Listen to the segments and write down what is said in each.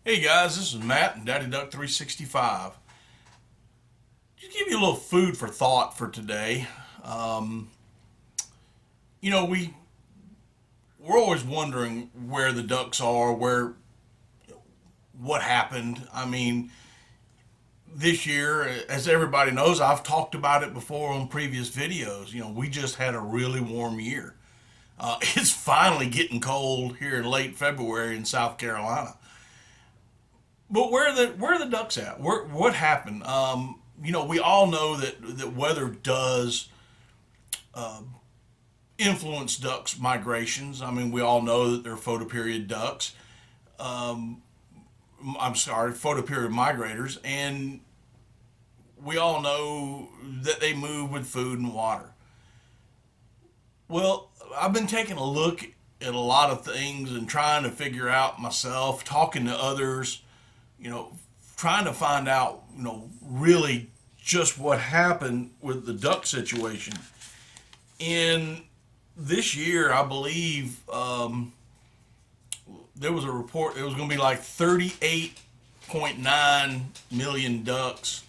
Hey guys, this is Matt and Daddy Duck 365. Just give you a little food for thought for today. Um, you know, we're always wondering where the ducks are, what happened. I mean, this year, as everybody knows, I've talked about it before on previous videos. We just had a really warm year. It's finally getting cold here in late February in South Carolina. But where are the ducks at? What happened? We all know that weather does influence ducks' migrations. I mean, we all know that they're photoperiod ducks. I'm sorry, photoperiod migrators, and we all know that they move with food and water. Well, I've been taking a look at a lot of things and trying to figure out myself, talking to others, you know, trying to find out, really just what happened with the duck situation. In this year, I believe there was a report, it was going to be like 38.9 million ducks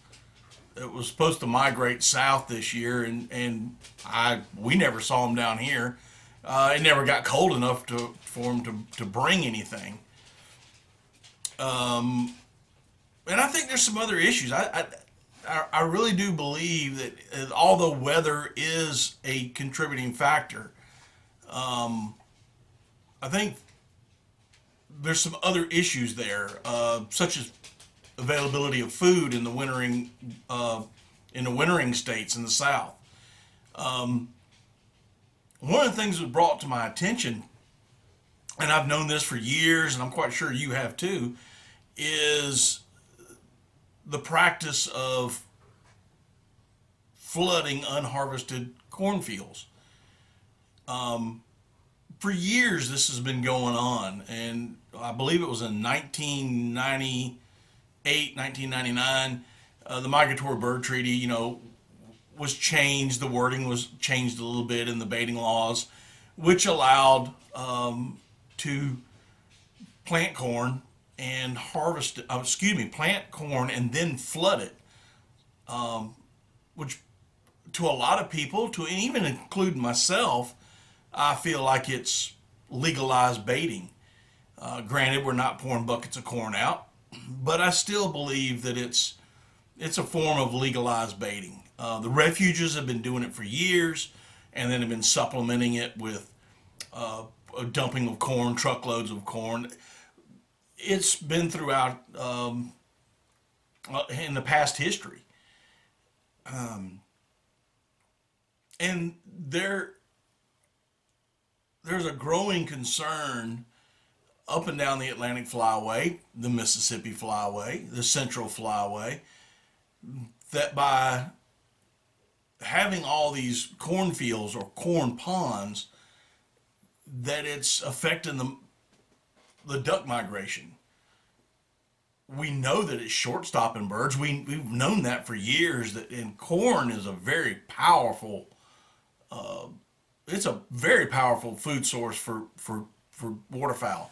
that was supposed to migrate south this year, and we never saw them down here. It never got cold enough for them to bring anything. And I think there's some other issues. I really do believe that although weather is a contributing factor, I think there's some other issues there, such as availability of food in the wintering states in the South. One of the things that was brought to my attention, and I've known this for years, and I'm quite sure you have too, is the practice of flooding unharvested cornfields. For years, this has been going on, and I believe it was in 1998, 1999, the Migratory Bird Treaty, was changed. The wording was changed a little bit in the baiting laws, which allowed to plant corn and plant corn and then flood it, which to a lot of people, and even including myself, I feel like it's legalized baiting. Granted, we're not pouring buckets of corn out, but I still believe that it's a form of legalized baiting. The refuges have been doing it for years, and then have been supplementing it with a dumping of corn, truckloads of corn. It's been throughout in the past history, and there's a growing concern up and down the Atlantic Flyway, the Mississippi Flyway, the Central Flyway, that by having all these cornfields or corn ponds, that it's affecting the duck migration. We know that it's short stopping birds. We've known that for years. And corn is a very powerful. It's a very powerful food source for waterfowl,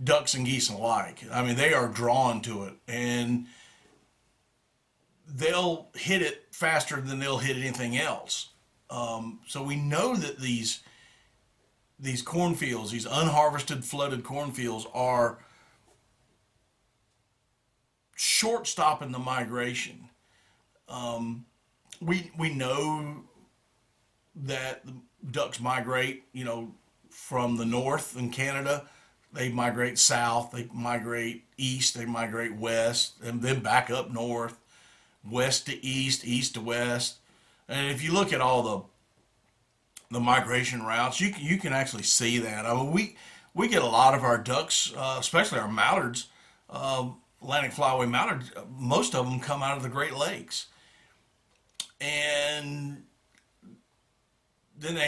ducks and geese alike. I mean, they are drawn to it, and they'll hit it faster than they'll hit anything else. So we know that these cornfields, these unharvested flooded cornfields, are short stopping the migration. We know that the ducks migrate, from the north in Canada. They migrate south, they migrate east, they migrate west, and then back up north, west to east, east to west. And if you look at all the migration routes, you can actually see that. I mean, we get a lot of our ducks, especially our mallards, Atlantic Flyway mallards. Most of them come out of the Great Lakes, and then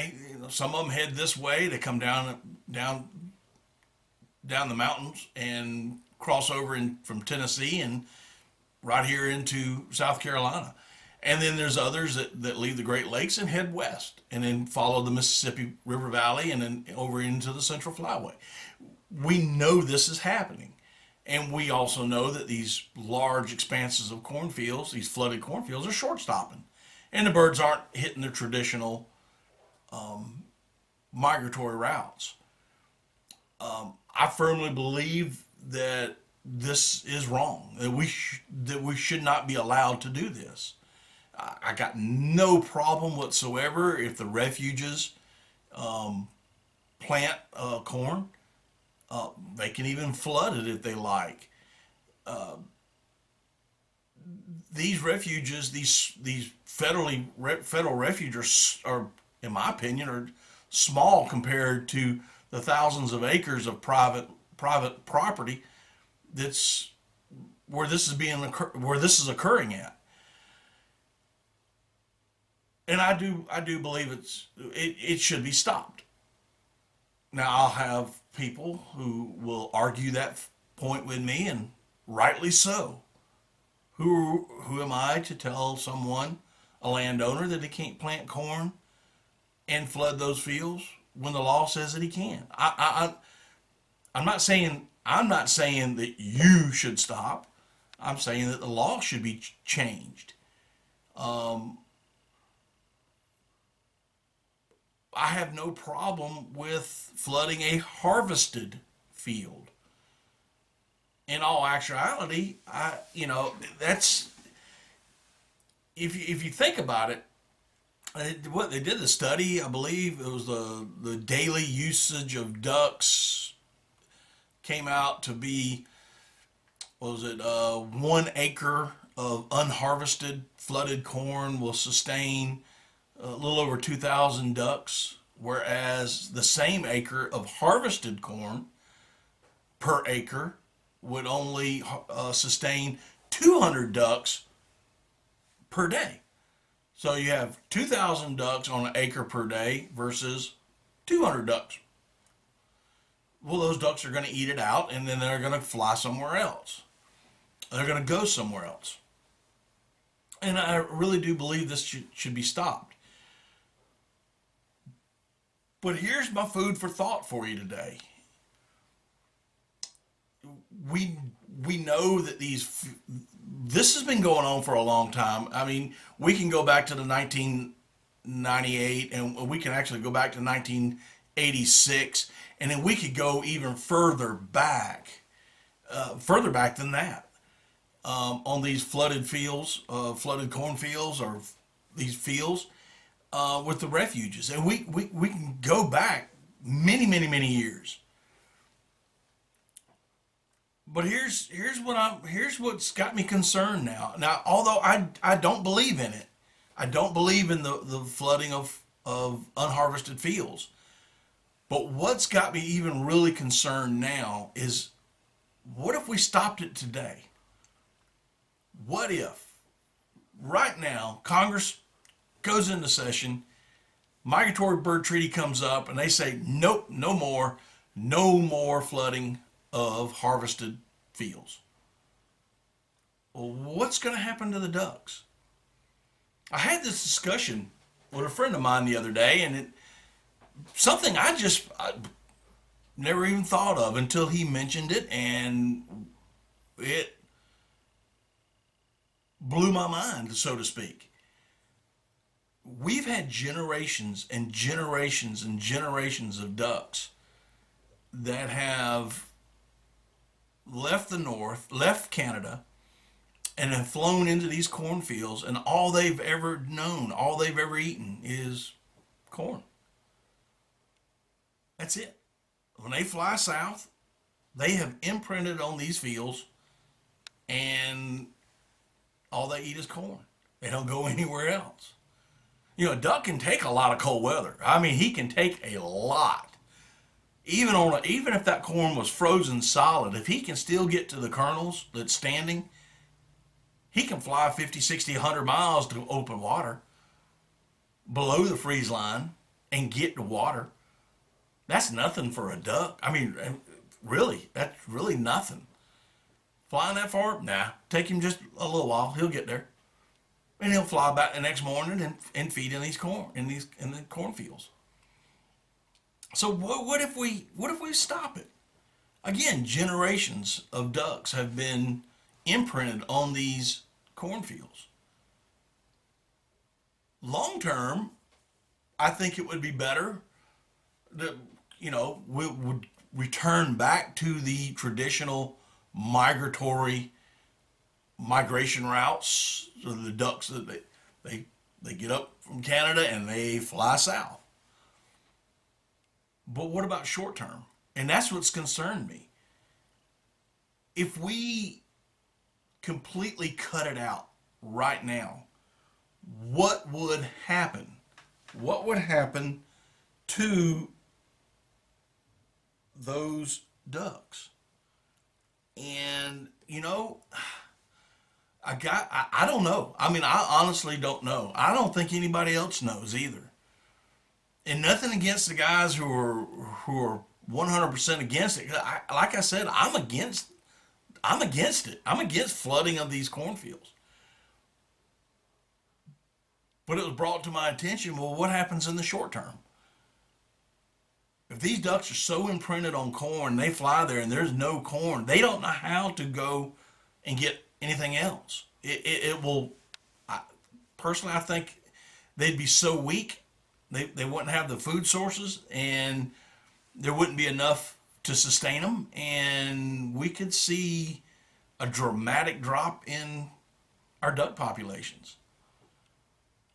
some of them head this way. They come down the mountains and cross over from Tennessee and right here into South Carolina. And then there's others that leave the Great Lakes and head west and then follow the Mississippi River Valley and then over into the Central Flyway. We know this is happening. And we also know that these large expanses of cornfields, these flooded cornfields, are short stopping. And the birds aren't hitting their traditional migratory routes. I firmly believe that this is wrong, that we should not be allowed to do this. I got no problem whatsoever if the refuges plant corn. They can even flood it if they like. These refuges, these federal refuges are, in my opinion, are small compared to the thousands of acres of private property that's where this is occurring at. And I do believe it should be stopped. Now I'll have people who will argue that point with me, and rightly so. Who am I to tell someone, a landowner, that he can't plant corn and flood those fields when the law says that he can? I'm not saying that you should stop. I'm saying that the law should be changed. Um, I have no problem with flooding a harvested field. In all actuality, that's, if you think about it, what they did the study, I believe it was the daily usage of ducks came out to be, what was it, 1 acre of unharvested flooded corn will sustain a little over 2,000 ducks, whereas the same acre of harvested corn per acre would only sustain 200 ducks per day. So you have 2,000 ducks on an acre per day versus 200 ducks. Well, those ducks are going to eat it out, and then they're going to fly somewhere else. They're going to go somewhere else. And I really do believe this should be stopped. But here's my food for thought for you today. We know that this has been going on for a long time. I mean, we can go back to the 1998, and we can actually go back to 1986, and then we could go even further back than that, on these flooded fields, flooded cornfields, or these fields with the refuges, and we can go back many years. But here's what's got me concerned now. Now, although I don't believe in it, I don't believe in the flooding of unharvested fields. But what's got me even really concerned now is, what if we stopped it today? What if right now Congress goes into session, migratory bird treaty comes up, and they say, nope, no more flooding of harvested fields? Well, what's going to happen to the ducks? I had this discussion with a friend of mine the other day, and something I never even thought of until he mentioned it, and it blew my mind, so to speak. We've had generations and generations and generations of ducks that have left the north, left Canada, and have flown into these cornfields, and all they've ever known, all they've ever eaten is corn. That's it. When they fly south, they have imprinted on these fields, and all they eat is corn. They don't go anywhere else. A duck can take a lot of cold weather. I mean, he can take a lot. Even if that corn was frozen solid, if he can still get to the kernels that's standing, he can fly 50, 60, 100 miles to open water below the freeze line and get to water. That's nothing for a duck. I mean, really, that's really nothing. Flying that far? Nah. Take him just a little while. He'll get there. And he'll fly back the next morning and feed in in the cornfields. So what if we stop it? Again, generations of ducks have been imprinted on these cornfields. Long term, I think it would be better that, we would return back to the traditional migratory migration routes. So the ducks that they they get up from Canada and they fly south. But what about short term? And that's what's concerned me. If we completely cut it out right now, what would happen? What would happen to those ducks? And I don't know. I mean, I honestly don't know. I don't think anybody else knows either. And nothing against the guys who are 100% against it. Like I said, I'm against it. I'm against flooding of these cornfields. But it was brought to my attention, well, what happens in the short term? If these ducks are so imprinted on corn, they fly there and there's no corn, they don't know how to go and get anything else. It will, I, personally, I think they'd be so weak, they wouldn't have the food sources, and there wouldn't be enough to sustain them, and we could see a dramatic drop in our duck populations.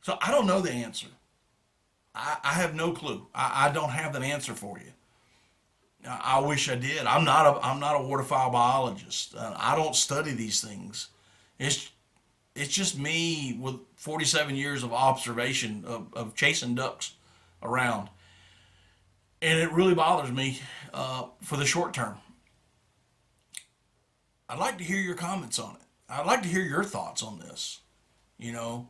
So I don't know the answer. I have no clue. I don't have an answer for you. I wish I did. I'm not a waterfowl biologist. I don't study these things. It's it's just me with 47 years of observation of chasing ducks around, and it really bothers me for the short term. I'd like to hear your comments on it. I'd like to hear your thoughts on this. You know,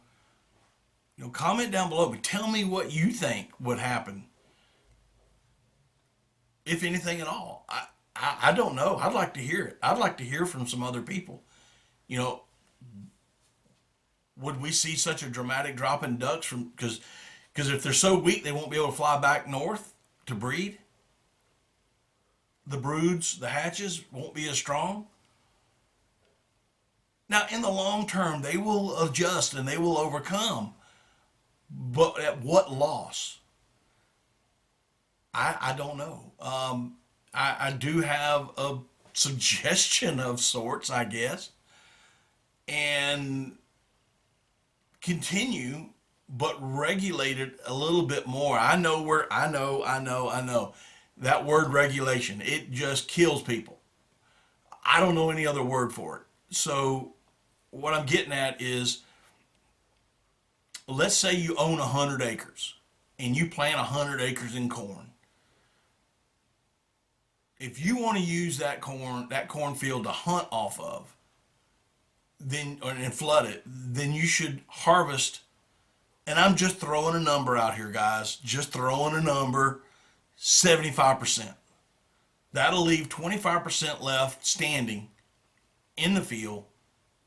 comment down below. But tell me what you think would happen, if anything at all. I don't know. I'd like to hear it. I'd like to hear from some other people. You know, would we see such a dramatic drop in ducks from because if they're so weak they won't be able to fly back north to breed. The broods, the hatches won't be as strong. Now, in the long term, they will adjust and they will overcome, but at what loss? I don't know. I do have a suggestion of sorts, I guess, and continue, but regulate it a little bit more. I know. That word regulation, it just kills people. I don't know any other word for it. So, what I'm getting at is, let's say you own 100 acres and you plant 100 acres in corn. If you want to use that cornfield to hunt off of, then and flood it, then you should harvest. And I'm just throwing a number out here, guys. Just throwing a number, 75%. That'll leave 25% left standing in the field,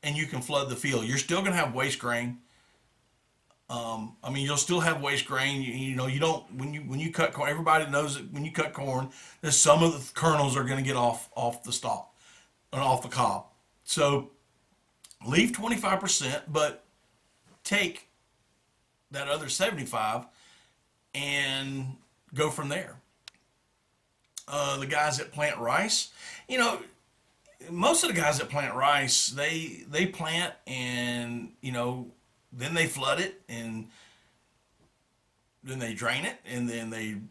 and you can flood the field. You're still going to have waste grain. I mean, you'll still have waste grain. You don't when you cut corn. Everybody knows that when you cut corn, that some of the kernels are going to get off the stalk and off the cob. So leave 25%, but take that other 75 and go from there. The guys that plant rice, you know, most of the guys that plant rice, they plant and then they flood it and then they drain it and then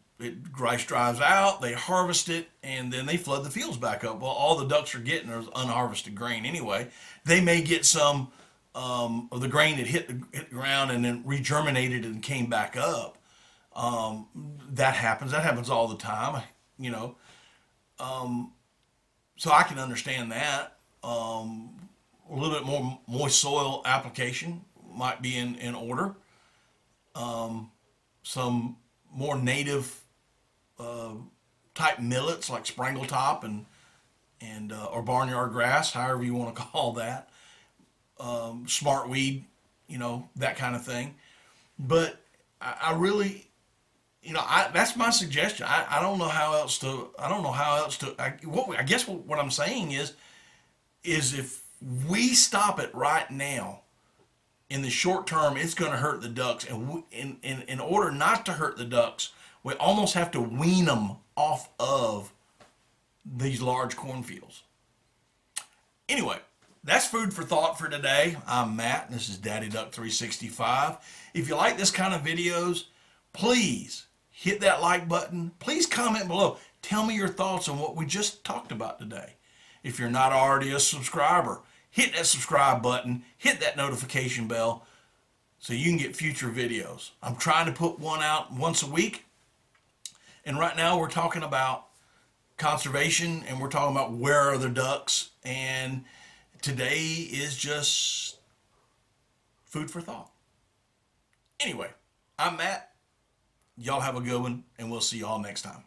rice dries out. They harvest it and then they flood the fields back up. Well, all the ducks are getting is unharvested grain anyway. They may get some of the grain that hit the ground and then regerminated and came back up. That happens. That happens all the time. You know, so I can understand that. A little bit more moist soil application might be in order. Some more native type millets like springle top and or barnyard grass, however you want to call that. Smart weed, that kind of thing. But I really, that's my suggestion. I don't know how else to. I don't know how else to. I guess what I'm saying is if we stop it right now, in the short term, it's going to hurt the ducks. And in order not to hurt the ducks, we almost have to wean them off of these large cornfields. Anyway, that's food for thought for today. I'm Matt, and this is Daddy Duck 365. If you like this kind of videos, please hit that like button. Please comment below. Tell me your thoughts on what we just talked about today. If you're not already a subscriber, hit that subscribe button, hit that notification bell so you can get future videos. I'm trying to put one out once a week. And right now we're talking about conservation, and we're talking about where are the ducks. And today is just food for thought. Anyway, I'm Matt. Y'all have a good one, and we'll see y'all next time.